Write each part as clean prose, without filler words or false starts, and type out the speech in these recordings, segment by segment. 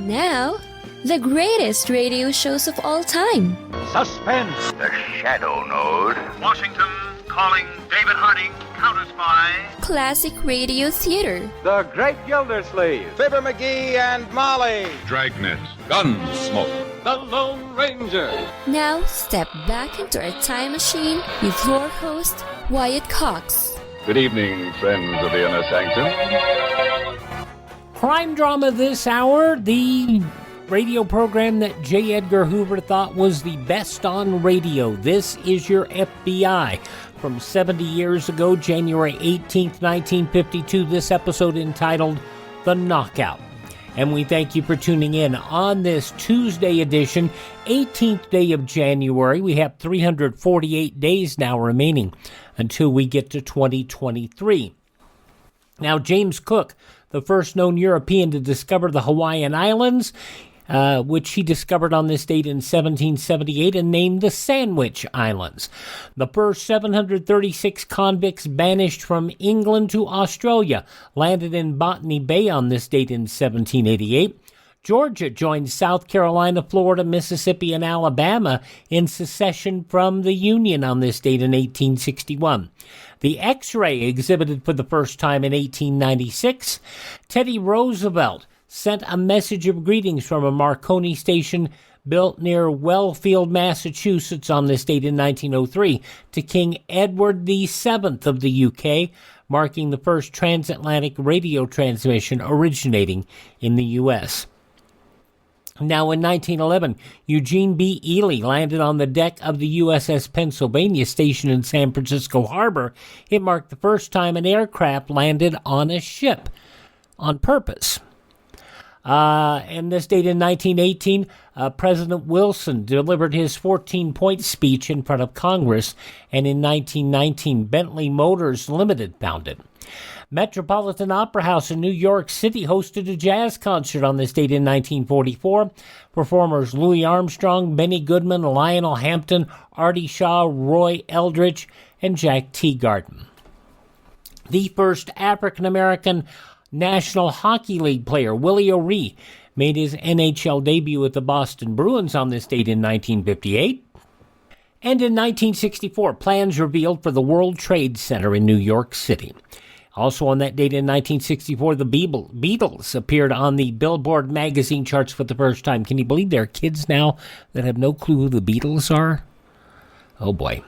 Now, the greatest radio shows of all time. Suspense. The Shadow Node. Washington calling David Harding, counter-spy. Classic radio theater. The Great Gildersleeve. Fibber McGee and Molly. Dragnet. Gunsmoke. The Lone Ranger. Now, step back into our time machine with your host, Wyatt Cox. Good evening, friends of the Inner Sanctum. Crime drama this hour, the radio program that J. Edgar Hoover thought was the best on radio. This is your FBI. From 70 years ago, January 18th, 1952, this episode entitled The Knockout. And we thank you for tuning in on this Tuesday edition, 18th day of January. We have 348 days now remaining until we get to 2023. Now, James Cook, the first known European to discover the Hawaiian Islands, which he discovered on this date in 1778 and named the Sandwich Islands. The first 736 convicts banished from England to Australia landed in Botany Bay on this date in 1788. Georgia joined South Carolina, Florida, Mississippi, and Alabama in secession from the Union on this date in 1861. The X-ray exhibited for the first time in 1896. Teddy Roosevelt sent a message of greetings from a Marconi station built near Wellfield, Massachusetts on this date in 1903 to King Edward VII of the UK, marking the first transatlantic radio transmission originating in the U.S. Now, in 1911, Eugene B. Ely landed on the deck of the USS Pennsylvania stationed in San Francisco Harbor. It marked the first time an aircraft landed on a ship on purpose. And this date in 1918, President Wilson delivered his 14-point speech in front of Congress, and in 1919, Bentley Motors Limited founded. Metropolitan Opera House in New York City hosted a jazz concert on this date in 1944. Performers Louis Armstrong, Benny Goodman, Lionel Hampton, Artie Shaw, Roy Eldridge, and Jack Teagarden. The first African-American National Hockey League player, Willie O'Ree, made his NHL debut with the Boston Bruins on this date in 1958. And in 1964, plans revealed for the World Trade Center in New York City. Also on that date in 1964, the Beatles appeared on the Billboard magazine charts for the first time. Can you believe there are kids now that have no clue who the Beatles are? Oh boy.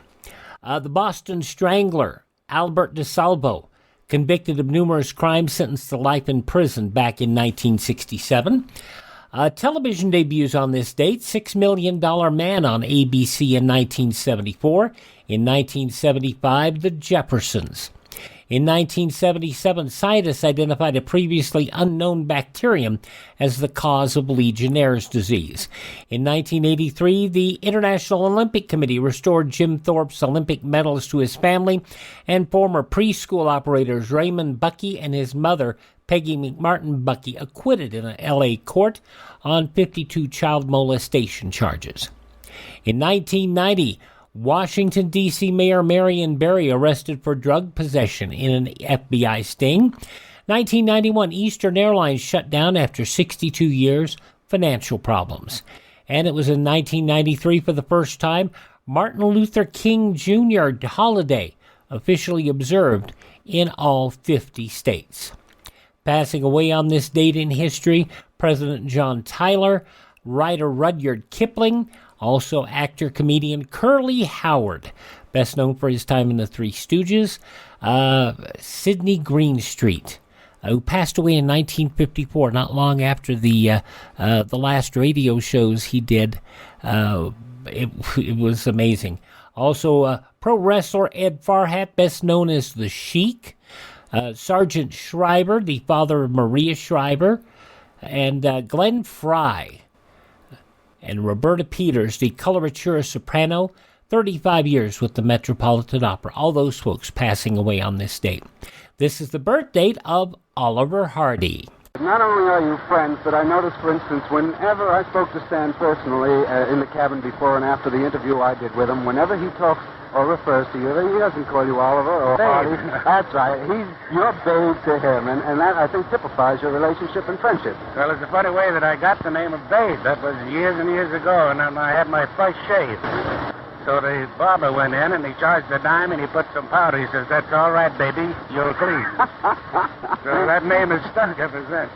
The Boston Strangler, Albert DeSalvo, convicted of numerous crimes, sentenced to life in prison back in 1967. Television debuts on this date: $6 Million Man on ABC in 1974. In 1975, The Jeffersons. In 1977, scientists identified a previously unknown bacterium as the cause of Legionnaire's disease. In 1983, the International Olympic Committee restored Jim Thorpe's Olympic medals to his family, and former preschool operators Raymond Buckey and his mother, Peggy McMartin Buckey, acquitted in an L.A. court on 52 child molestation charges. In 1990, Washington, D.C. Mayor Marion Barry arrested for drug possession in an FBI sting. 1991, Eastern Airlines shut down after 62 years, financial problems. And it was in 1993, for the first time, Martin Luther King Jr. holiday officially observed in all 50 states. Passing away on this date in history, President John Tyler, writer Rudyard Kipling, also actor-comedian Curly Howard, best known for his time in The Three Stooges, Sidney Greenstreet, who passed away in 1954, not long after the last radio shows he did. It was amazing. Also, pro wrestler Ed Farhat, best known as The Sheik, Sergeant Schreiber, the father of Maria Schreiber, and Glenn Fry, and Roberta Peters, the coloratura soprano, 35 years with the Metropolitan Opera. All those folks passing away on this date. This is the birth date of Oliver Hardy. Not only are you friends, but I noticed, for instance, whenever I spoke to Stan personally in the cabin before and after the interview I did with him, whenever he talks or refers to you, he doesn't call you Oliver or Hardy. That's right. You're Babe to him, and that, I think, typifies your relationship and friendship. Well, it's a funny way that I got the name of Babe. That was years and years ago, and then I had my first shave. So the barber went in, and he charged a dime, and he put some powder. He says, "That's all right, baby. You'll clean." So that name has stuck ever since.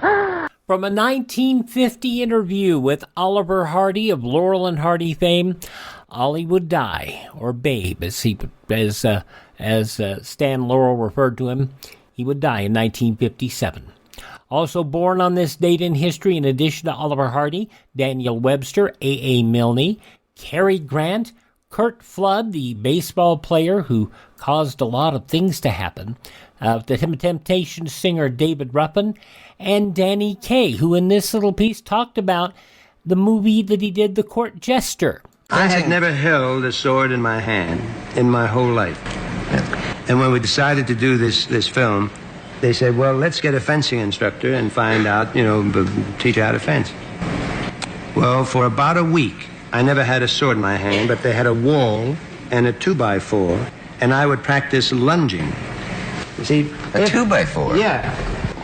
From a 1950 interview with Oliver Hardy of Laurel and Hardy fame, Ollie would die, or Babe, as Stan Laurel referred to him. He would die in 1957. Also born on this date in history, in addition to Oliver Hardy, Daniel Webster, A.A. Milne, Cary Grant, Curt Flood, the baseball player who caused a lot of things to happen, the Temptations singer David Ruffin, and Danny Kaye, who in this little piece talked about the movie that he did, The Court Jester. I had never held a sword in my hand in my whole life. And when we decided to do this film, they said, well, let's get a fencing instructor and find out, teach you how to fence. Well, for about a week, I never had a sword in my hand, but they had a wall and a 2x4, and I would practice lunging. You see, A 2x4? Yeah.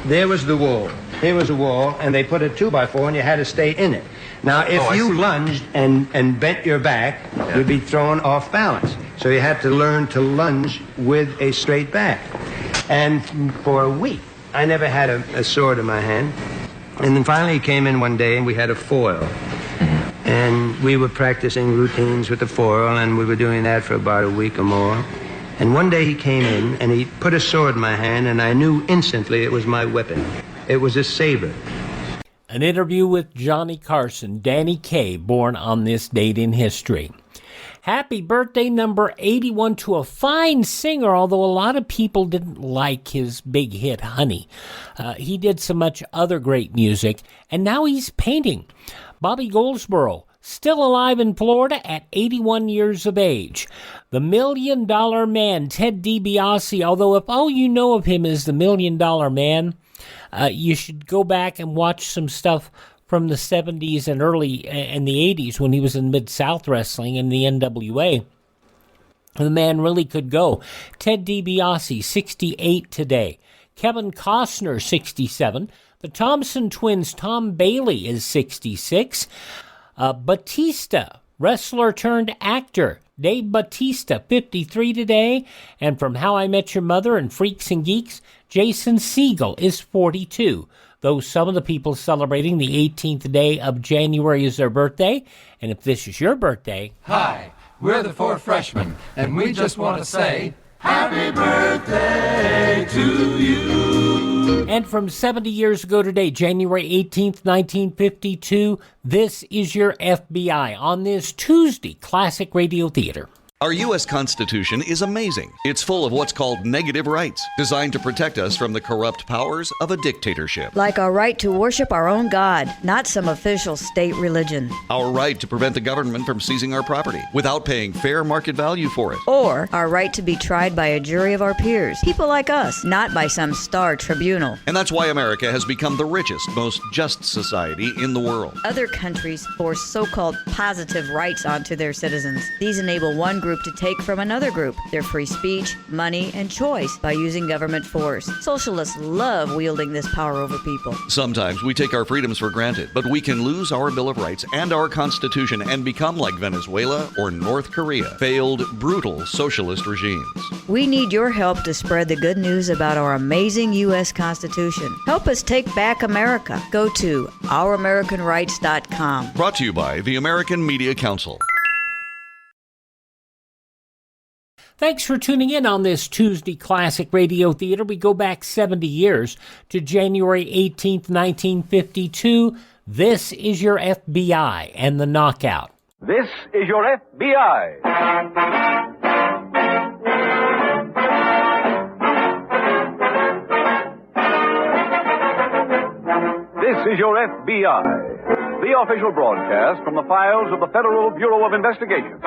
There was the wall. Here was a wall, and they put a 2x4, and you had to stay in it. Now, if you lunged and bent your back, you'd be thrown off balance. So you had to learn to lunge with a straight back. And for a week, I never had a sword in my hand. And then finally he came in one day, and we had a foil. And we were practicing routines with the foil, and we were doing that for about a week or more. And one day he came in, and he put a sword in my hand, and I knew instantly it was my weapon. It was a saber. An interview with Johnny Carson, Danny Kaye, born on this date in history. Happy birthday number 81 to a fine singer, although a lot of people didn't like his big hit, Honey. He did so much other great music, and now he's painting. Bobby Goldsboro, still alive in Florida at 81 years of age. The $1 Million Man, Ted DiBiase, although if all you know of him is the $1 Million Man, you should go back and watch some stuff from the 70s and early and the 80s when he was in Mid-South Wrestling in the NWA. The man really could go. Ted DiBiase, 68 today. Kevin Costner, 67. The Thompson twins, Tom Bailey, is 66. Batista, wrestler turned actor, Dave Batista, 53 today. And from How I Met Your Mother and Freaks and Geeks, Jason Segel is 42. Though some of the people celebrating the 18th day of January is their birthday. And if this is your birthday... Hi, we're the Four Freshmen, and we just want to say, Happy birthday to you! And from 70 years ago today, January 18th, 1952, this is your FBI on this Tuesday Classic Radio Theater. Our U.S. Constitution is amazing. It's full of what's called negative rights, designed to protect us from the corrupt powers of a dictatorship. Like our right to worship our own God, not some official state religion. Our right to prevent the government from seizing our property without paying fair market value for it. Or our right to be tried by a jury of our peers, people like us, not by some star tribunal. And that's why America has become the richest, most just society in the world. Other countries force so-called positive rights onto their citizens. These enable one group to take from another group their free speech, money, and choice by using government force. Socialists love wielding this power over people. Sometimes we take our freedoms for granted, but we can lose our Bill of Rights and our Constitution and become like Venezuela or North Korea, failed, brutal socialist regimes. We need your help to spread the good news about our amazing U.S. Constitution. Help us take back America. Go to ouramericanrights.com. Brought to you by the American Media Council. Thanks for tuning in on this Tuesday Classic Radio Theater. We go back 70 years to January 18th, 1952. This is your FBI and the Knockout. This is your FBI. This is your FBI, the official broadcast from the files of the Federal Bureau of Investigation.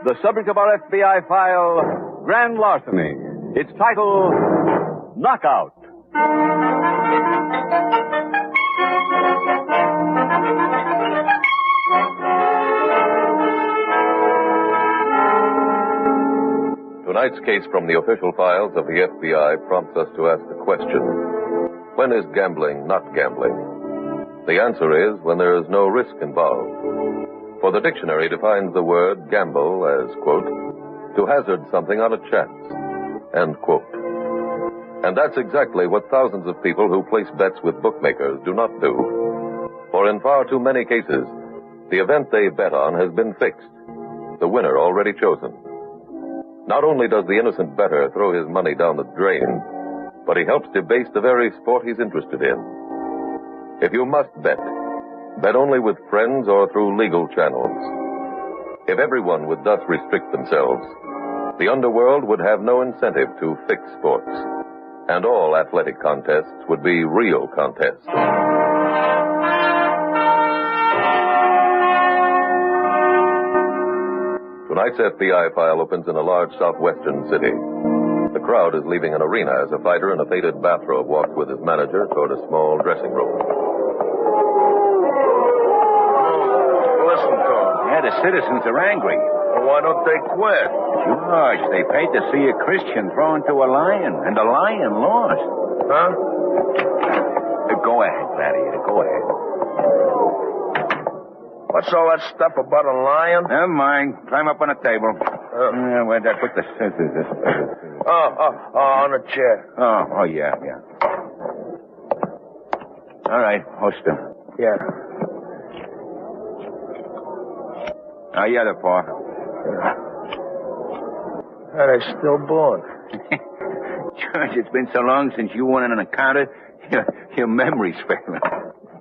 The subject of our FBI file, Grand Larceny. Its title, Knockout. Tonight's case from the official files of the FBI prompts us to ask the question, when is gambling not gambling? The answer is when there is no risk involved. For the dictionary defines the word gamble as, quote, to hazard something on a chance, end quote. And that's exactly what thousands of people who place bets with bookmakers do not do. For in far too many cases, the event they bet on has been fixed, the winner already chosen. Not only does the innocent bettor throw his money down the drain, but he helps debase the very sport he's interested in. If you must bet, bet only with friends or through legal channels. If everyone would thus restrict themselves, the underworld would have no incentive to fix sports, and all athletic contests would be real contests. Tonight's FBI file opens in a large southwestern city. The crowd is leaving an arena as a fighter in a faded bathrobe walks with his manager toward a small dressing room. Listen to them. Yeah, the citizens are angry. Well, why don't they quit? George, they paid to see a Christian thrown to a lion, and the lion lost. Huh? Go ahead, Gladiator, go ahead. What's all that stuff about a lion? Never mind. Climb up on a table. Where'd I put the scissors? On a chair. Oh, yeah. All right, host him. Yeah. Oh, yeah, the paw. Are they still born? George, it's been so long since you won an encounter, your memory's failing.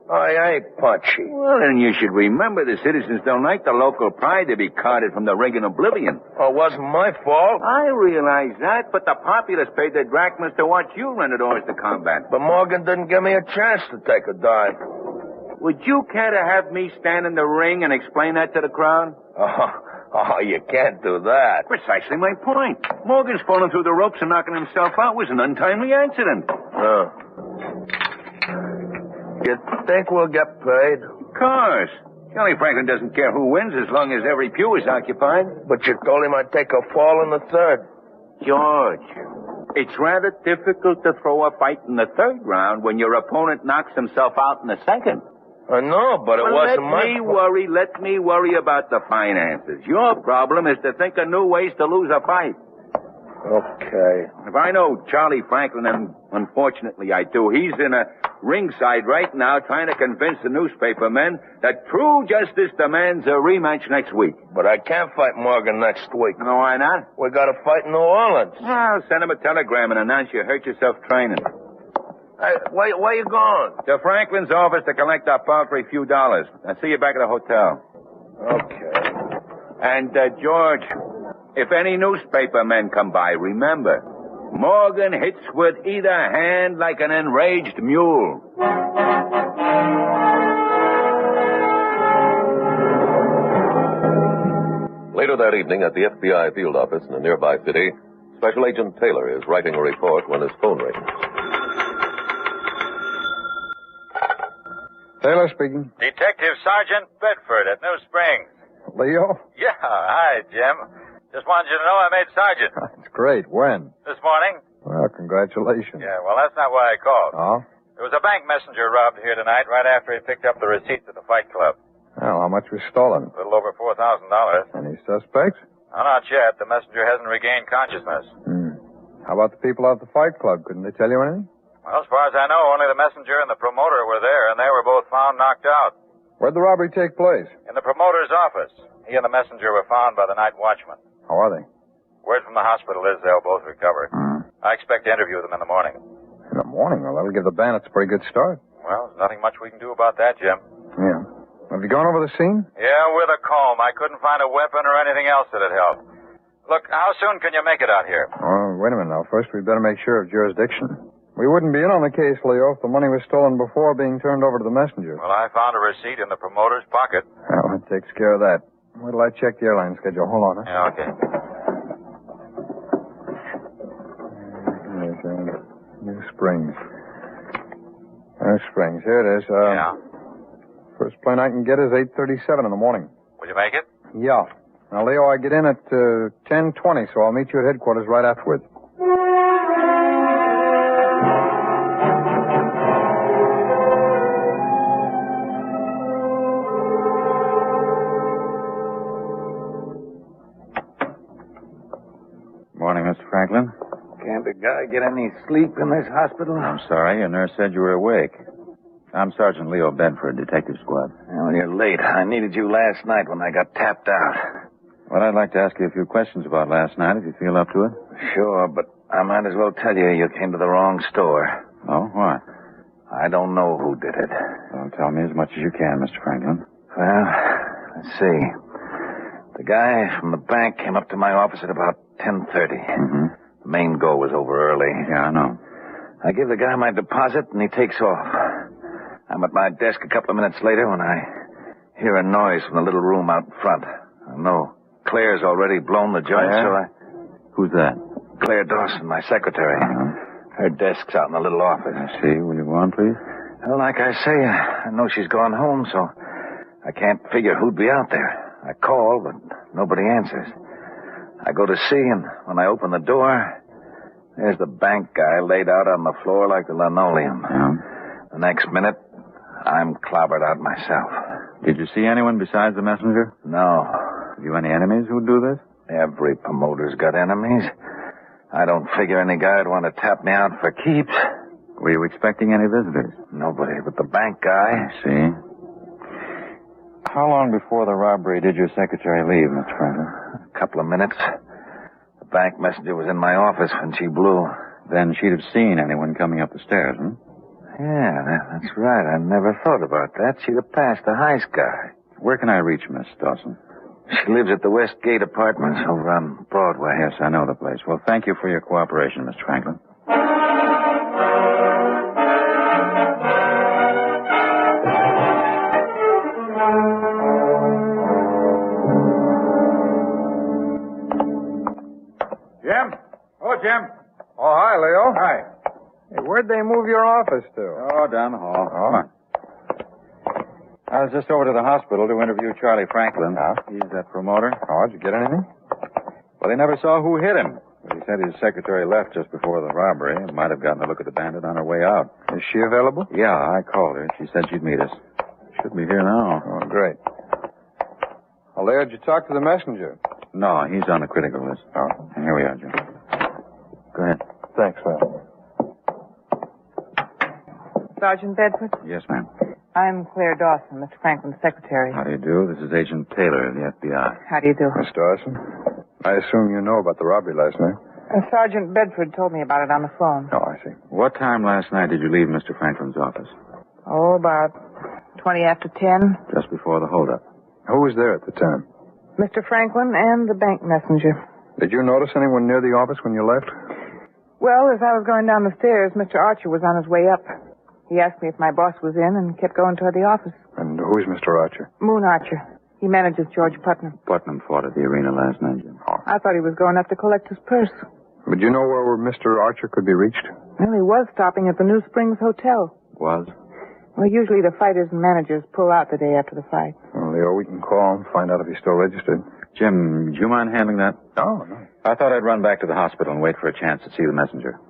I ain't punchy. Well, then you should remember the citizens don't like the local pride to be carted from the ring in oblivion. Oh, it wasn't my fault. I realize that, but the populace paid their drachmas to watch you run it ours to combat. But Morgan didn't give me a chance to take a dive. Would you care to have me stand in the ring and explain that to the crowd? Oh, you can't do that. Precisely my point. Morgan's falling through the ropes and knocking himself out was an untimely accident. You think we'll get paid? Of course. Charlie Franklin doesn't care who wins as long as every pew is occupied. But you told him I'd take a fall in the third. George, it's rather difficult to throw a fight in the third round when your opponent knocks himself out in the second. I know, but it wasn't my fault. Let me worry about the finances. Your problem is to think of new ways to lose a fight. Okay. If I know Charlie Franklin, and unfortunately I do, he's in a ringside right now trying to convince the newspaper men that true justice demands a rematch next week. But I can't fight Morgan next week. No, why not? We got to fight in New Orleans. Well, send him a telegram and announce you hurt yourself training. Hey, where you going? To Franklin's office to collect our paltry few dollars. I'll see you back at the hotel. Okay. And, George, if any newspaper men come by, remember, Morgan hits with either hand like an enraged mule. Later that evening at the FBI field office in a nearby city, Special Agent Taylor is writing a report when his phone rings. Taylor speaking. Detective Sergeant Bedford at New Springs. Leo? Yeah, hi, Jim. Just wanted you to know I made sergeant. That's great. When? This morning. Well, congratulations. Yeah, well, that's not why I called. Oh? There was a bank messenger robbed here tonight right after he picked up the receipts at the Fight Club. Well, how much was stolen? A little over $4,000. Any suspects? Oh, not yet. The messenger hasn't regained consciousness. How about the people at the Fight Club? Couldn't they tell you anything? Well, as far as I know, only the messenger and the promoter were there, and they were both found knocked out. Where'd the robbery take place? In the promoter's office. He and the messenger were found by the night watchman. How are they? Word from the hospital is they'll both recover. I expect to interview them in the morning. In the morning? Well, that'll give the bandits a pretty good start. Well, there's nothing much we can do about that, Jim. Yeah. Have you gone over the scene? Yeah, with a comb. I couldn't find a weapon or anything else that'd help. Look, how soon can you make it out here? Oh, wait a minute now. First, we'd better make sure of jurisdiction. We wouldn't be in on the case, Leo, if the money was stolen before being turned over to the messenger. Well, I found a receipt in the promoter's pocket. Well, that takes care of that. Wait till I check the airline schedule. Hold on, huh? Yeah, okay. New Springs. New Springs. Here it is. Yeah. First plane I can get is 8:37 in the morning. Will you make it? Yeah. Now, Leo, I get in at 10:20, so I'll meet you at headquarters right afterwards. Morning, Mr. Franklin. Can't a guy get any sleep in this hospital? I'm sorry, your nurse said you were awake. I'm Sergeant Leo Bedford, Detective Squad. Well, you're late. I needed you last night when I got tapped out. Well, I'd like to ask you a few questions about last night, if you feel up to it. Sure, but I might as well tell you came to the wrong store. Oh, what? I don't know who did it. Well, tell me as much as you can, Mr. Franklin. Well, let's see. The guy from the bank came up to my office at about 10:30. Mm-hmm. The main go was over early. Yeah, I know. I give the guy my deposit, and he takes off. I'm at my desk a couple of minutes later when I hear a noise from the little room out front. I know Claire's already blown the joint, Claire? so I... Who's that? Claire Dawson, my secretary. Her desk's out in the little office. I see. Will you go on, please? Well, like I say, I know she's gone home, so I can't figure who'd be out there. I call, but nobody answers. I go to see, and when I open the door, there's the bank guy laid out on the floor like the linoleum. Yeah. The next minute, I'm clobbered out myself. Did you see anyone besides the messenger? No. Have you any enemies who'd do this? Every promoter's got enemies. I don't figure any guy'd want to tap me out for keeps. Were you expecting any visitors? Nobody but the bank guy. I see. How long before the robbery did your secretary leave, Mr. Franklin? A couple of minutes. The bank messenger was in my office when she blew. Then she'd have seen anyone coming up the stairs, huh? Yeah, that's right. I never thought about that. She'd have passed the heist guy. Where can I reach Miss Dawson? She lives at the Westgate Apartments over on Broadway. Yes, I know the place. Well, thank you for your cooperation, Mr. Franklin. Jim? Oh, Jim. Oh, hi, Leo. Hi. Hey, where'd they move your office to? Oh, down the hall. Come on. I was just over to the hospital to interview Charlie Franklin. He's that promoter. Oh, did you get anything? Well, they never saw who hit him. But he said his secretary left just before the robbery and might have gotten a look at the bandit on her way out. Is she available? Yeah, I called her. She said she'd meet us. Should be here now. Oh, great. Well, Leo, did you talk to the messenger? No, he's on the critical list. Oh. And here we are, Jim. Go ahead. Thanks, Leo. Sergeant Bedford? Yes, ma'am. I'm Claire Dawson, Mr. Franklin's secretary. How do you do? This is Agent Taylor of the FBI. How do you do? Miss Dawson, I assume you know about the robbery last night? Sergeant Bedford told me about it on the phone. Oh, I see. What time last night did you leave Mr. Franklin's office? Oh, about 20 after 10. Just before the holdup. Who was there at the time? Mr. Franklin and the bank messenger. Did you notice anyone near the office when you left? Well, as I was going down the stairs, Mr. Archer was on his way up. He asked me if my boss was in and kept going toward the office. And who's Mr. Archer? Moon Archer. He manages George Putnam. Putnam fought at the arena last night, Jim. I thought he was going up to collect his purse. But you know where Mr. Archer could be reached? Well, he was stopping at the New Springs Hotel. Was? Well, usually the fighters and managers pull out the day after the fight. Well, Leo, we can call and find out if he's still registered. Jim, do you mind handling that? No. I thought I'd run back to the hospital and wait for a chance to see the messenger.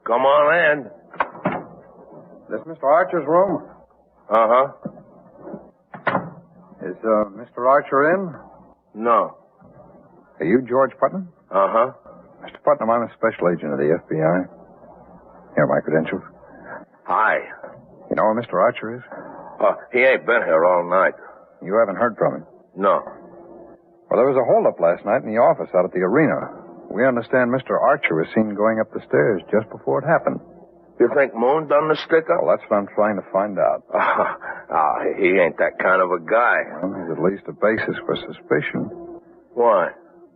Come on in. This Mr. Archer's room? Uh-huh. Is Mr. Archer in? No. Are you George Putnam? Uh-huh. Mr. Putnam, I'm a special agent of the FBI. Here are my credentials. Hi. You know where Mr. Archer is? He ain't been here all night. You haven't heard from him? No. Well, there was a holdup last night in the office out at the arena. We understand Mr. Archer was seen going up the stairs just before it happened. You think Moon done the stick-up? Well, that's what I'm trying to find out. He ain't that kind of a guy. Well, there's at least a basis for suspicion. Why?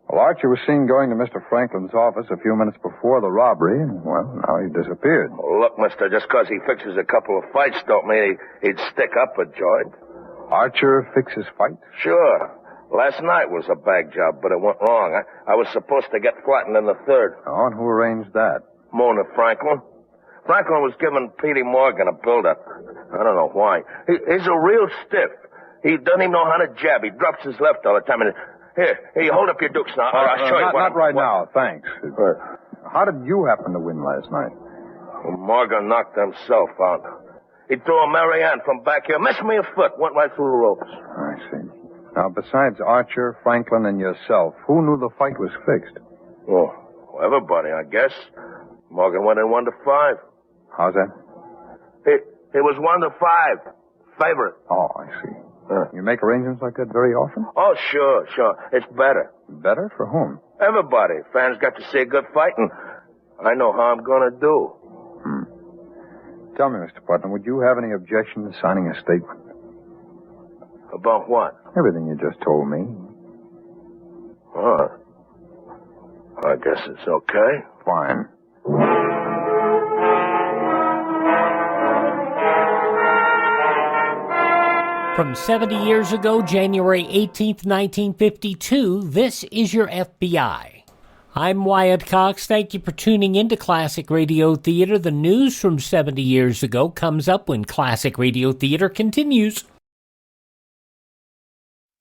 Well, Archer was seen going to Mr. Franklin's office a few minutes before the robbery, and, well, now he disappeared. Oh, look, mister, just 'cause he fixes a couple of fights don't mean he'd stick up a joint. Archer fixes fights? Sure. Last night was a bag job, but it went wrong. I was supposed to get flattened in the third. Oh, and who arranged that? Mona Franklin. Franklin was giving Petey Morgan a build-up. I don't know why. He's a real stiff. He doesn't even know how to jab. He drops his left all the time. And here, you hold up your dukes now. I'll show you. Not right now, thanks. How did you happen to win last night? Well, Morgan knocked himself out. He threw a Marianne from back here. Missed me a foot. Went right through the ropes. I see. Now, besides Archer, Franklin, and yourself, who knew the fight was fixed? Oh, everybody, I guess. Morgan went in 1-5. How's that? It was 1-5. Favorite. Oh, I see. You make arrangements like that very often? Oh, sure. It's better. Better? For whom? Everybody. Fans got to see a good fight, and I know how I'm going to do. Tell me, Mr. Putnam, would you have any objection to signing a statement? About what? Everything you just told me. Oh, I guess it's okay. Fine. From 70 years ago, January 18th, 1952, this is your FBI. I'm Wyatt Cox. Thank you for tuning in to Classic Radio Theater. The news from 70 years ago comes up when Classic Radio Theater continues.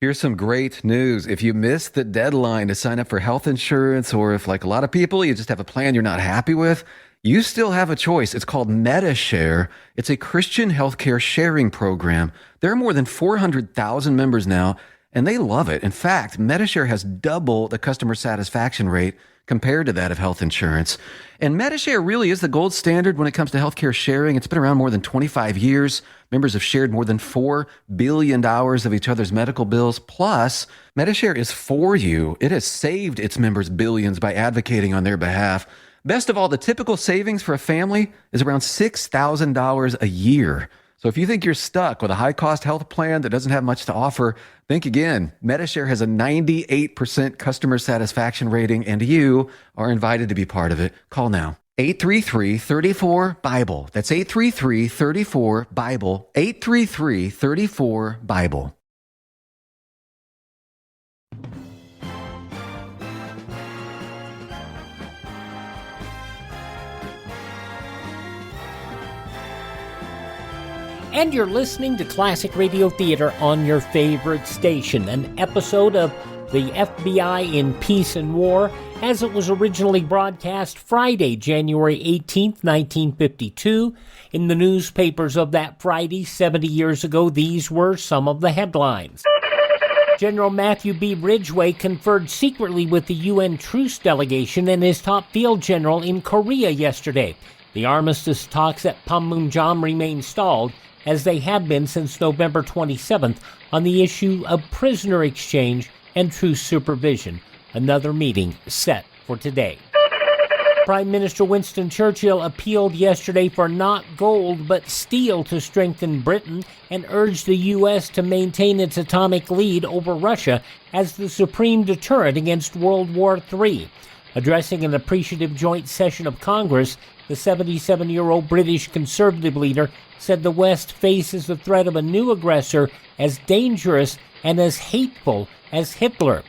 Here's some great news. If you missed the deadline to sign up for health insurance, or if, like a lot of people, you just have a plan you're not happy with, you still have a choice. It's called MediShare. It's a Christian healthcare sharing program. There are more than 400,000 members now, and they love it. In fact, MediShare has double the customer satisfaction rate compared to that of health insurance. And MediShare really is the gold standard when it comes to healthcare sharing. It's been around more than 25 years. Members have shared more than $4 billion of each other's medical bills. Plus, MediShare is for you. It has saved its members billions by advocating on their behalf. Best of all, the typical savings for a family is around $6,000 a year. So if you think you're stuck with a high-cost health plan that doesn't have much to offer, think again. MediShare has a 98% customer satisfaction rating, and you are invited to be part of it. Call now. 833-34-BIBLE. That's 833-34-BIBLE. 833-34-BIBLE. And you're listening to Classic Radio Theater on your favorite station, an episode of the FBI in Peace and War, as it was originally broadcast Friday, January 18th, 1952. In the newspapers of that Friday, 70 years ago, these were some of the headlines. General Matthew B. Ridgway conferred secretly with the UN truce delegation and his top field general in Korea yesterday. The armistice talks at Panmunjom remain stalled, as they have been since November 27th, on the issue of prisoner exchange and truce supervision. Another meeting set for today. Prime Minister Winston Churchill appealed yesterday for not gold but steel to strengthen Britain and urged the U.S. to maintain its atomic lead over Russia as the supreme deterrent against World War III. Addressing an appreciative joint session of Congress, the 77-year-old British Conservative leader said the West faces the threat of a new aggressor as dangerous and as hateful as Hitler.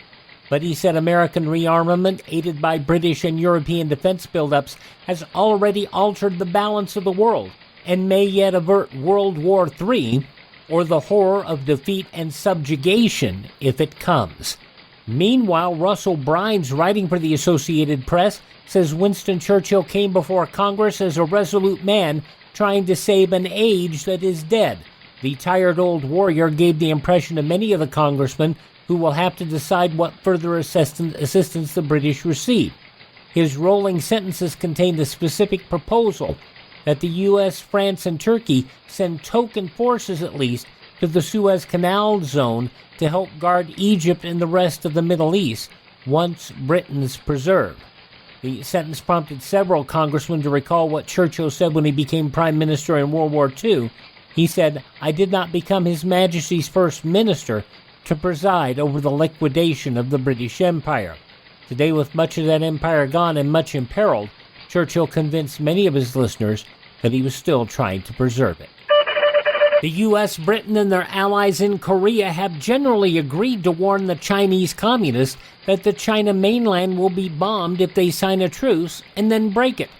But he said American rearmament, aided by British and European defense buildups, has already altered the balance of the world and may yet avert World War III, or the horror of defeat and subjugation if it comes. Meanwhile, Russell Brines, writing for the Associated Press, says Winston Churchill came before Congress as a resolute man trying to save an age that is dead. The tired old warrior gave the impression to many of the congressmen who will have to decide what further assistance the British receive. His rolling sentences contained a specific proposal that the U.S., France, and Turkey send token forces at least to the Suez Canal zone to help guard Egypt and the rest of the Middle East once Britain is preserved. The sentence prompted several congressmen to recall what Churchill said when he became prime minister in World War II. He said, "I did not become His Majesty's first minister to preside over the liquidation of the British Empire." Today, with much of that empire gone and much imperiled, Churchill convinced many of his listeners that he was still trying to preserve it. The U.S., Britain, and their allies in Korea have generally agreed to warn the Chinese communists that the China mainland will be bombed if they sign a truce and then break it.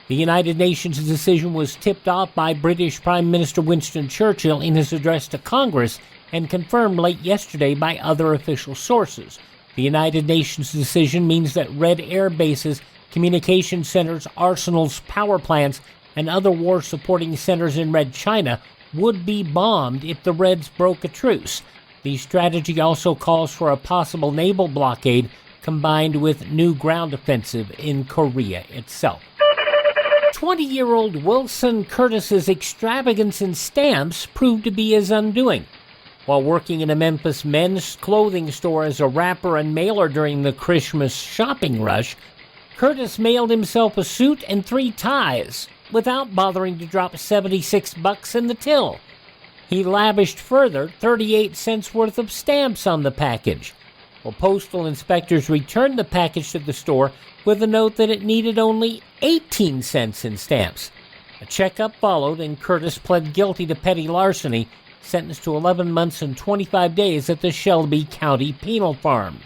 The United Nations decision was tipped off by British Prime Minister Winston Churchill in his address to Congress and confirmed late yesterday by other official sources. The United Nations decision means that Red air bases, communication centers, arsenals, power plants, and other war-supporting centers in Red China would be bombed if the Reds broke a truce. The strategy also calls for a possible naval blockade combined with new ground offensive in Korea itself. 20-year-old Wilson Curtis's extravagance in stamps proved to be his undoing. While working in a Memphis men's clothing store as a wrapper and mailer during the Christmas shopping rush, Curtis mailed himself a suit and 3 ties without bothering to drop $76 in the till. He lavished further 38 cents worth of stamps on the package. Well, postal inspectors returned the package to the store with a note that it needed only 18 cents in stamps. A checkup followed, and Curtis pled guilty to petty larceny, sentenced to 11 months and 25 days at the Shelby County Penal Farm.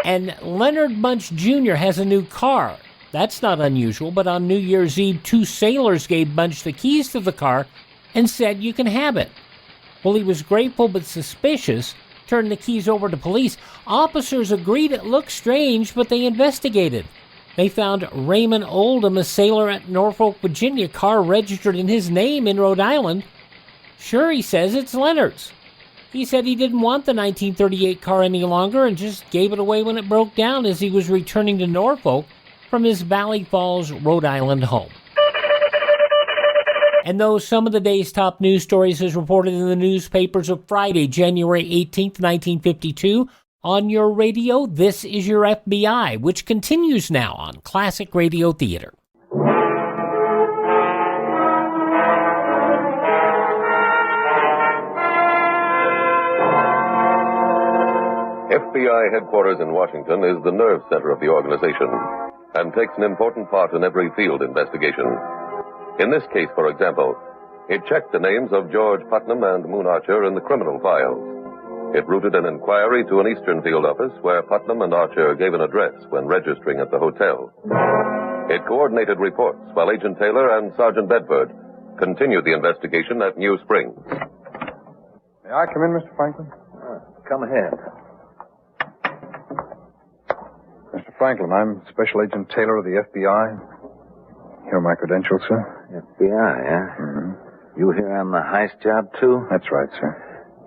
And Leonard Bunch Jr. has a new car. That's not unusual, but on New Year's Eve, 2 sailors gave Bunch the keys to the car and said, "You can have it." Well, he was grateful but suspicious, turned the keys over to police. Officers agreed it looked strange, but they investigated. They found Raymond Oldham, a sailor at Norfolk, Virginia, car registered in his name in Rhode Island. Sure, he says, it's Leonard's. He said he didn't want the 1938 car any longer and just gave it away when it broke down as he was returning to Norfolk from his Valley Falls, Rhode Island home. And those some of the day's top news stories as reported in the newspapers of Friday, January 18th, 1952, on your radio, this is your FBI, which continues now on Classic Radio Theater. FBI headquarters in Washington is the nerve center of the organization and takes an important part in every field investigation. In this case, for example, it checked the names of George Putnam and Moon Archer in the criminal files. It routed an inquiry to an Eastern field office where Putnam and Archer gave an address when registering at the hotel. It coordinated reports while Agent Taylor and Sergeant Bedford continued the investigation at New Springs. May I come in, Mr. Franklin? Come ahead. Mr. Franklin, I'm Special Agent Taylor of the FBI. Here are my credentials, sir. FBI, eh? Mm-hmm. You here on the heist job, too? That's right, sir.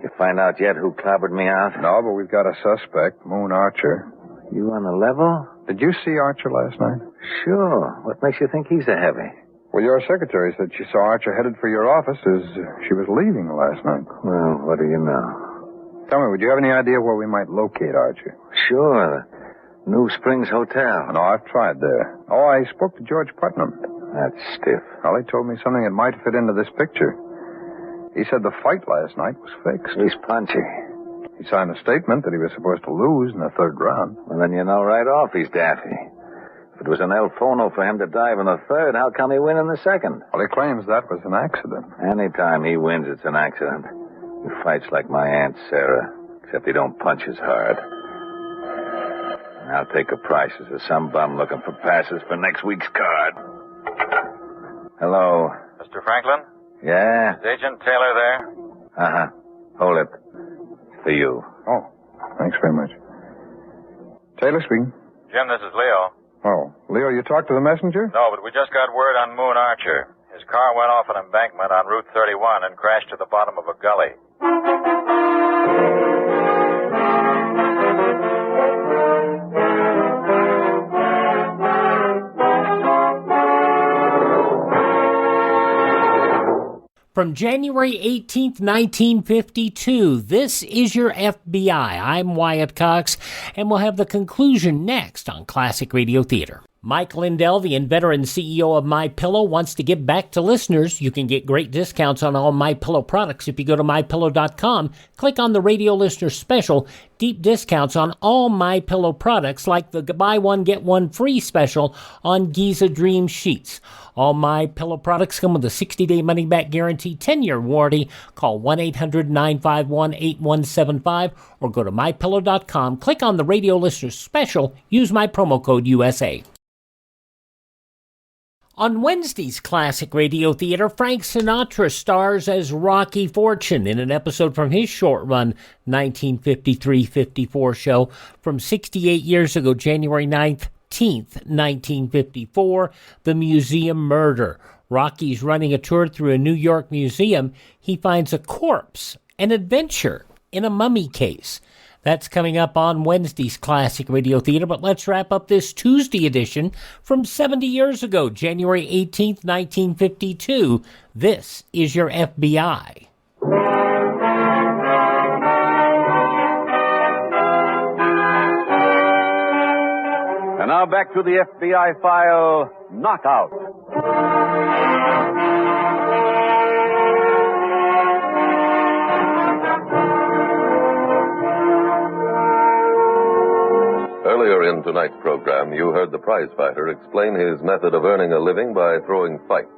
You find out yet who clobbered me out? No, but we've got a suspect, Moon Archer. You on the level? Did you see Archer last night? Sure. What makes you think he's a heavy? Well, your secretary said she saw Archer headed for your office as she was leaving last night. Well, what do you know? Tell me, would you have any idea where we might locate Archer? Sure. The New Springs Hotel. No, I've tried there. Oh, I spoke to George Putnam. That's stiff. Well, he told me something that might fit into this picture. He said the fight last night was fixed. He's punchy. He signed a statement that he was supposed to lose in the 3rd round. Well, then you know right off he's daffy. If it was an El Fono for him to dive in the 3rd, how come he win in the 2nd? Well, he claims that was an accident. Anytime he wins, it's an accident. He fights like my Aunt Sarah, except he don't punch as hard. And I'll take a prices of some bum looking for passes for next week's card. Hello. Mr. Franklin? Yeah? Is Agent Taylor there? Uh-huh. Hold it. For you. Oh, thanks very much. Taylor speaking. Jim, this is Leo. Oh, Leo, you talked to the messenger? No, but we just got word on Moon Archer. His car went off an embankment on Route 31 and crashed to the bottom of a gully. From January 18th, 1952, this is your FBI. I'm Wyatt Cox, and we'll have the conclusion next on Classic Radio Theater. Mike Lindell, the inventor and CEO of MyPillow, wants to give back to listeners. You can get great discounts on all MyPillow products if you go to MyPillow.com. Click on the radio listener special. Deep discounts on all MyPillow products, like the buy one, get one free special on Giza Dream Sheets. All MyPillow products come with a 60-day money-back guarantee, 10-year warranty. Call 1-800-951-8175 or go to MyPillow.com. Click on the radio listener special. Use my promo code USA. On Wednesday's Classic Radio Theater, Frank Sinatra stars as Rocky Fortune in an episode from his short-run 1953-54 show from 68 years ago, January 19th, 1954, The Museum Murder. Rocky's running a tour through a New York museum. He finds a corpse, an adventure in a mummy case. That's coming up on Wednesday's Classic Radio Theater, but let's wrap up this Tuesday edition from 70 years ago, January 18th, 1952. This is your FBI. And now back to the FBI file, Knockout. Earlier in tonight's program, you heard the prizefighter explain his method of earning a living by throwing fights.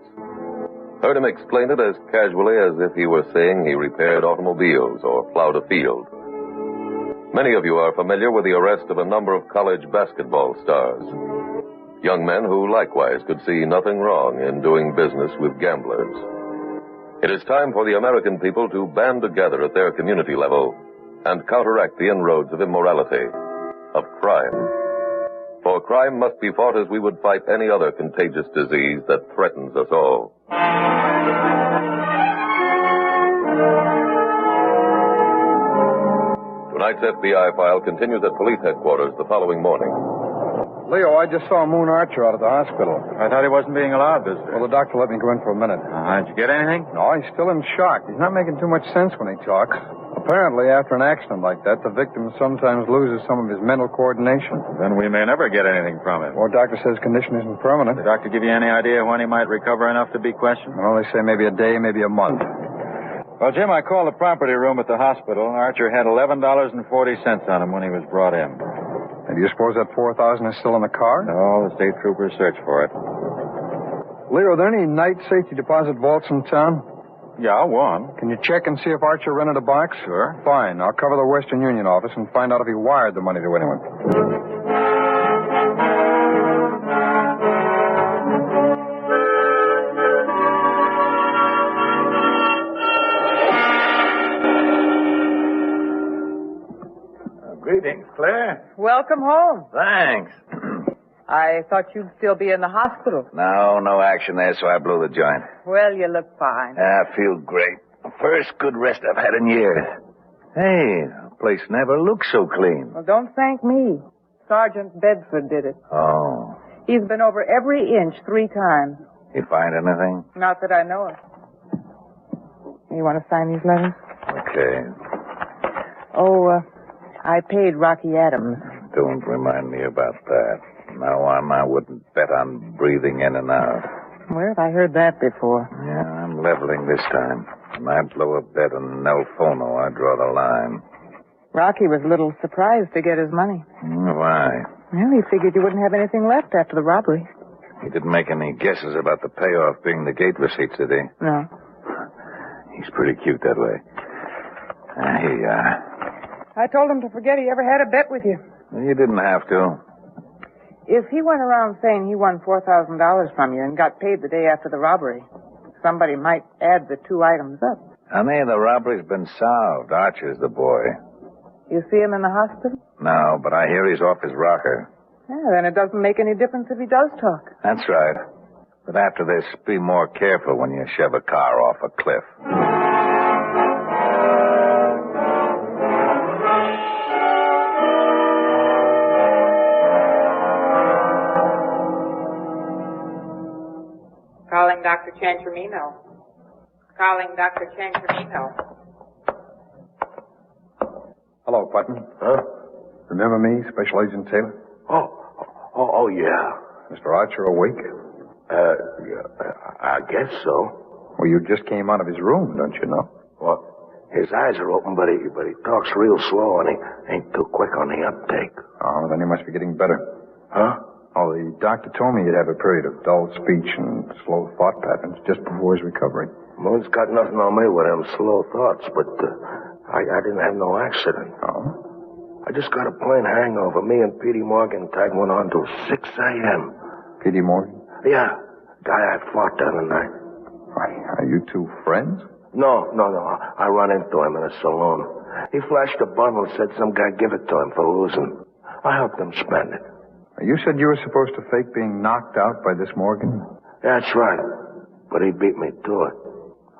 Heard him explain it as casually as if he were saying he repaired automobiles or plowed a field. Many of you are familiar with the arrest of a number of college basketball stars. Young men who likewise could see nothing wrong in doing business with gamblers. It is time for the American people to band together at their community level and counteract the inroads of immorality, of crime. For crime must be fought as we would fight any other contagious disease that threatens us all. Tonight's FBI file continues at police headquarters the following morning. Leo, I just saw Moon Archer out at the hospital. I thought he wasn't being allowed, visitor. Well, the doctor let me go in for a minute. Did you get anything? No, he's still in shock. He's not making too much sense when he talks. Apparently, after an accident like that, the victim sometimes loses some of his mental coordination. Then we may never get anything from him. Well, doctor says condition isn't permanent. Did the doctor give you any idea when he might recover enough to be questioned? Well, they say maybe a day, maybe a month. Well, Jim, I called the property room at the hospital. Archer had $11.40 on him when he was brought in. And do you suppose that $4,000 is still in the car? No, the state troopers searched for it. Leo, are there any night safety deposit vaults in town? Yeah, one. Can you check and see if Archer rented a box? Sure. Fine. I'll cover the Western Union office and find out if he wired the money to anyone. Greetings, Claire. Welcome home. Thanks. I thought you'd still be in the hospital. No action there, so I blew the joint. Well, you look fine. I feel great. First good rest I've had in years. Hey, the place never looked so clean. Well, don't thank me. Sergeant Bedford did it. Oh. He's been over every inch 3 times. You find anything? Not that I know of. You want to sign these letters? Okay. Oh, I paid Rocky Adams. Don't remind me about that. Now on, I wouldn't bet on breathing in and out. Well, I heard that before. Yeah, I'm leveling this time. When I blow a bet on Nelfono, I draw the line. Rocky was a little surprised to get his money. Why? Well, he figured you wouldn't have anything left after the robbery. He didn't make any guesses about the payoff being the gate receipts, did he? No. He's pretty cute that way. Here you are. I told him to forget he ever had a bet with you. You didn't have to. If he went around saying he won $4,000 from you and got paid the day after the robbery, somebody might add the 2 items up. Honey, the robbery's been solved. Archer's the boy. You see him in the hospital? No, but I hear he's off his rocker. Yeah, then it doesn't make any difference if he does talk. That's right. But after this, be more careful when you shove a car off a cliff. Calling Dr. Chantromino. Calling Dr. Chantromino. Hello, Putnam. Huh? Remember me, Special Agent Taylor? Oh, yeah. Mr. Archer awake? I guess so. Well, you just came out of his room, don't you know? Well, his eyes are open, but he talks real slow, and he ain't too quick on the uptake. Oh, then he must be getting better. Huh? Oh, the doctor told me he'd have a period of dull speech and slow thought patterns just before his recovery. Moon's got nothing on me with them slow thoughts, but I didn't have no accident. Oh? I just got a plain hangover. Me and Petey Morgan tagged one on till 6 a.m. Petey Morgan? Yeah, guy I fought the other night. Are you two friends? No. I run into him in a saloon. He flashed a bundle and said some guy give it to him for losing. I helped him spend it. You said you were supposed to fake being knocked out by this Morgan? That's right. But he beat me to it.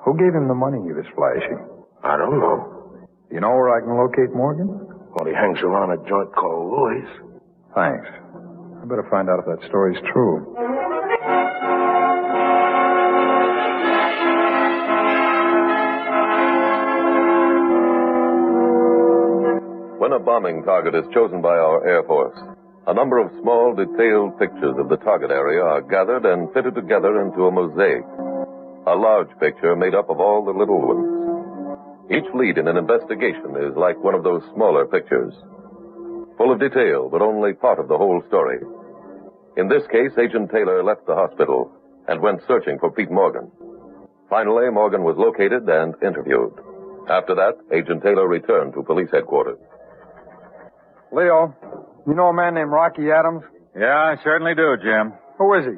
Who gave him the money he was flashing? I don't know. You know where I can locate Morgan? Well, he hangs around a joint called Louis. Thanks. I better find out if that story's true. When a bombing target is chosen by our Air Force, a number of small, detailed pictures of the target area are gathered and fitted together into a mosaic. A large picture made up of all the little ones. Each lead in an investigation is like one of those smaller pictures, full of detail, but only part of the whole story. In this case, Agent Taylor left the hospital and went searching for Pete Morgan. Finally, Morgan was located and interviewed. After that, Agent Taylor returned to police headquarters. Leo, you know a man named Rocky Adams? Yeah, I certainly do, Jim. Who is he?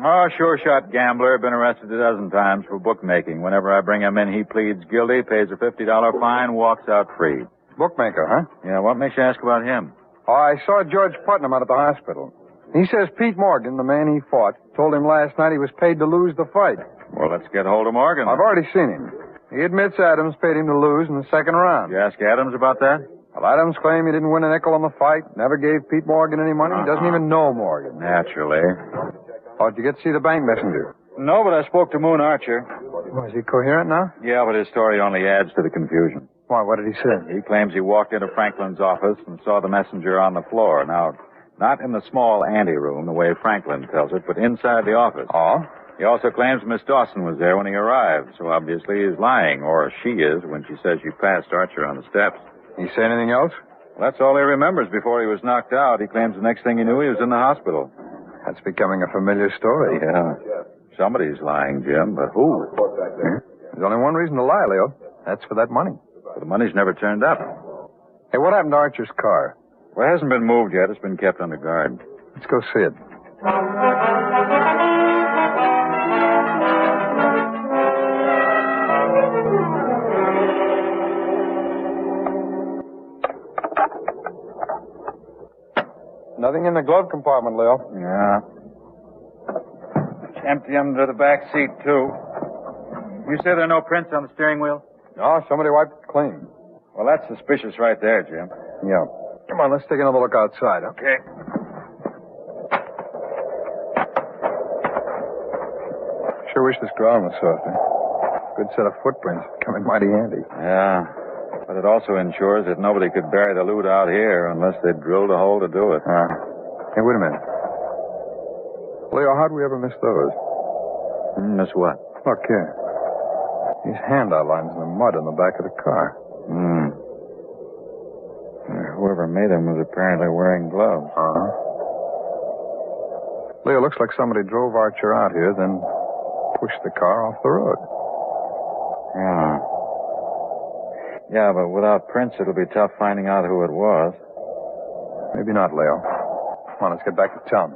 Oh, sure-shot gambler. Been arrested a dozen times for bookmaking. Whenever I bring him in, he pleads guilty, pays a $50 fine, walks out free. Bookmaker, huh? Yeah, what makes you ask about him? Oh, I saw George Putnam out at the hospital. He says Pete Morgan, the man he fought, told him last night he was paid to lose the fight. Well, let's get hold of Morgan. I've already seen him. He admits Adams paid him to lose in the second round. You ask Adams about that? Well, Adams claimed he didn't win a nickel on the fight, never gave Pete Morgan any money. He doesn't even know Morgan. Naturally. Oh, did you get to see the bank messenger? No, but I spoke to Moon Archer. Oh, is he coherent now? Yeah, but his story only adds to the confusion. Why, what did he say? He claims he walked into Franklin's office and saw the messenger on the floor. Now, not in the small anteroom, the way Franklin tells it, but inside the office. Oh? He also claims Miss Dawson was there when he arrived, so obviously he's lying, or she is, when she says she passed Archer on the steps. He say anything else? Well, that's all he remembers before he was knocked out. He claims the next thing he knew, he was in the hospital. That's becoming a familiar story. Yeah. Somebody's lying, Jim, but who? There's only one reason to lie, Leo. That's for that money. But the money's never turned up. Hey, what happened to Archer's car? Well, it hasn't been moved yet. It's been kept under guard. Let's go see it. Nothing in the glove compartment, Leo. Yeah. It's empty under the back seat, too. You say there are no prints on the steering wheel? No, somebody wiped it clean. Well, that's suspicious right there, Jim. Yeah. Come on, let's take another look outside, Okay. Sure wish this ground was softer. Good set of footprints. Coming mighty handy. Yeah. But it also ensures that nobody could bury the loot out here unless they drilled a hole to do it. Hey, wait a minute. Leo, how'd we ever miss those? Miss what? Look here. These hand outlines in the mud on the back of the car. Whoever made them was apparently wearing gloves. Leo, looks like somebody drove Archer out here, then pushed the car off the road. Yeah. Yeah, but without prints, it'll be tough finding out who it was. Maybe not, Leo. Come on, let's get back to town.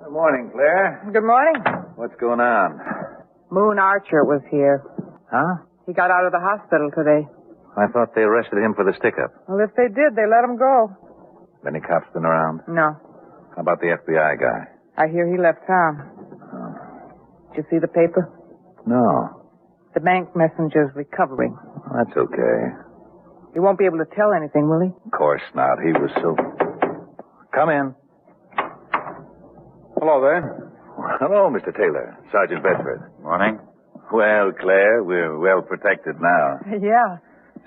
Good morning, Claire. Good morning. What's going on? Moon Archer was here. Huh? He got out of the hospital today. I thought they arrested him for the stick-up. Well, if they did, they let him go. Any cops been around? No. How about the FBI guy? I hear he left town. Did you see the paper? No. The bank messenger's recovering. That's okay. He won't be able to tell anything, will he? Of course not. He was so... Come in. Hello there. Hello, Mr. Taylor. Sergeant Bedford. Morning. Well, Claire, we're well protected now. Yeah.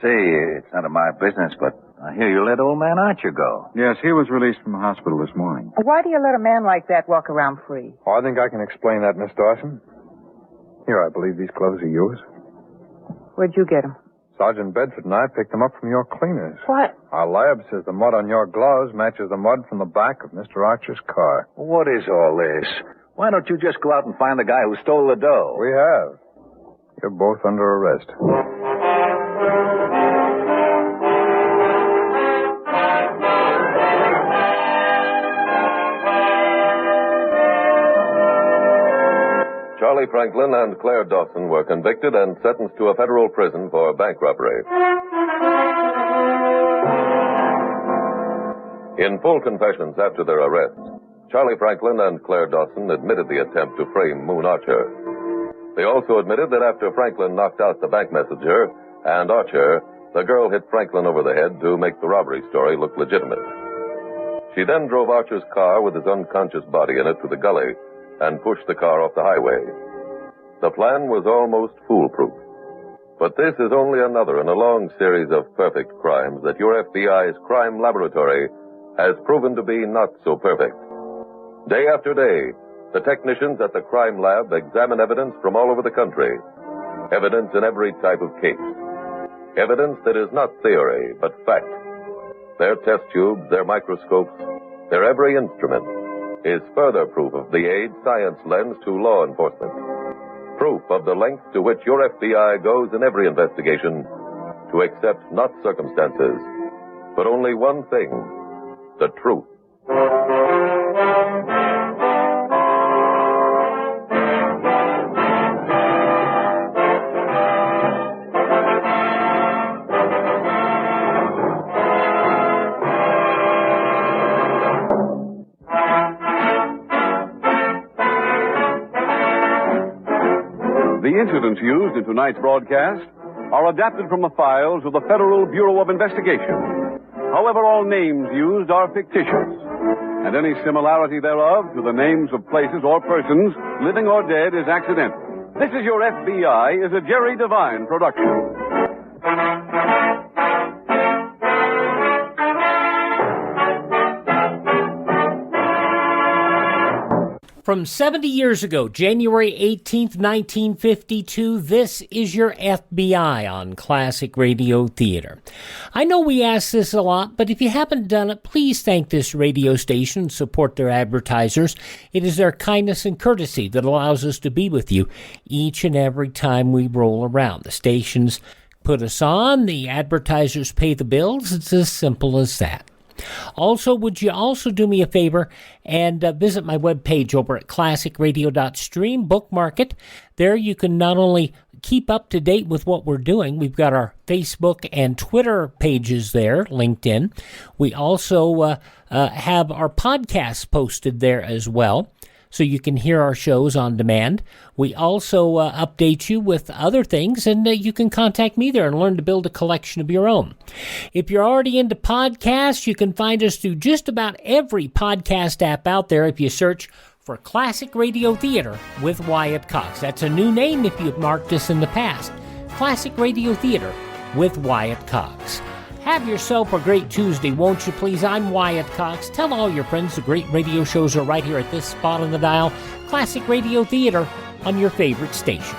Say, it's none of my business, but I hear you let old man Archer go. Yes, he was released from the hospital this morning. Why do you let a man like that walk around free? Oh, I think I can explain that, Miss Dawson. Here, I believe these clothes are yours. Where'd you get them? Sergeant Bedford and I picked them up from your cleaners. What? Our lab says the mud on your gloves matches the mud from the back of Mr. Archer's car. What is all this? Why don't you just go out and find the guy who stole the dough? We have. You're both under arrest. Charlie Franklin and Claire Dawson were convicted and sentenced to a federal prison for bank robbery. In full confessions after their arrest, Charlie Franklin and Claire Dawson admitted the attempt to frame Moon Archer. They also admitted that after Franklin knocked out the bank messenger and Archer, the girl hit Franklin over the head to make the robbery story look legitimate. She then drove Archer's car with his unconscious body in it to the gully and pushed the car off the highway. The plan was almost foolproof. But this is only another in a long series of perfect crimes that your FBI's crime laboratory has proven to be not so perfect. Day after day, the technicians at the crime lab examine evidence from all over the country. Evidence in every type of case. Evidence that is not theory, but fact. Their test tubes, their microscopes, their every instrument is further proof of the aid science lends to law enforcement. Proof of the length to which your FBI goes in every investigation to accept not circumstances, but only one thing, the truth. The incidents used in tonight's broadcast are adapted from the files of the Federal Bureau of Investigation. However, all names used are fictitious, and any similarity thereof to the names of places or persons, living or dead, is accidental. This is Your FBI is a Jerry Devine production. From 70 years ago, January 18th, 1952, this is your FBI on Classic Radio Theater. I know we ask this a lot, but if you haven't done it, please thank this radio station and support their advertisers. It is their kindness and courtesy that allows us to be with you each and every time we roll around. The stations put us on, the advertisers pay the bills. It's as simple as that. Also, would you also do me a favor and visit my webpage over at classicradio.stream, bookmark it. There you can not only keep up to date with what we're doing, we've got our Facebook and Twitter pages there, LinkedIn. We also have our podcasts posted there as well, so you can hear our shows on demand. We also update you with other things, and you can contact me there and learn to build a collection of your own. If you're already into podcasts, you can find us through just about every podcast app out there if you search for Classic Radio Theater with Wyatt Cox. That's a new name if you've marked us in the past. Classic Radio Theater with Wyatt Cox. Have yourself a great Tuesday, won't you please? I'm Wyatt Cox. Tell all your friends the great radio shows are right here at this spot on the dial. Classic Radio Theater on your favorite station.